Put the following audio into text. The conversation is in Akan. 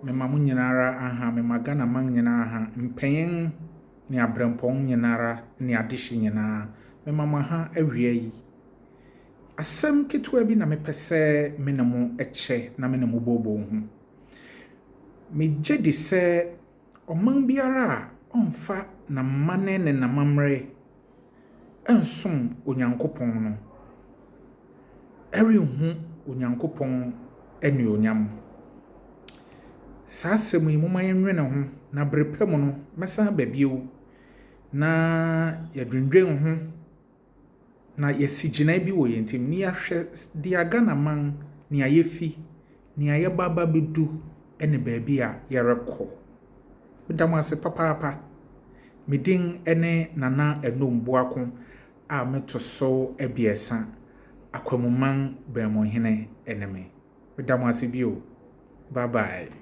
Mema mo nyinara aha mema Ghana man nyinara aha mpanyin ne abrempɔn nyinara ne adehye nyinara mema mo aha awia yi asɛm ketewa bi na mepɛsɛ me ne mo ɛkyɛ na me ne mo bobo ho megye di sɛ ɔman biara a ɔmfa na mane ne namamre ensom onyankopɔn no ɛrenhu onyankopɔn anuonyam. Saa asɛm yi moma yɛnwe ne ho na berepɛ mu no mɛsan ba bio na yɛdwendwen ho na yɛsigyina bi wɔ yɛn tim ni ahwɛ dia Ghana man ni ayɛfi ni ayɛbaba bedu ɛne baabi a yɛrekɔ. Medam ase papaapa. Medin ɛne Nana Ɛnom Boako a meto so abiɛsa akwamuman bɛnmohene ɛne me. Medam ase bio. Bye bye.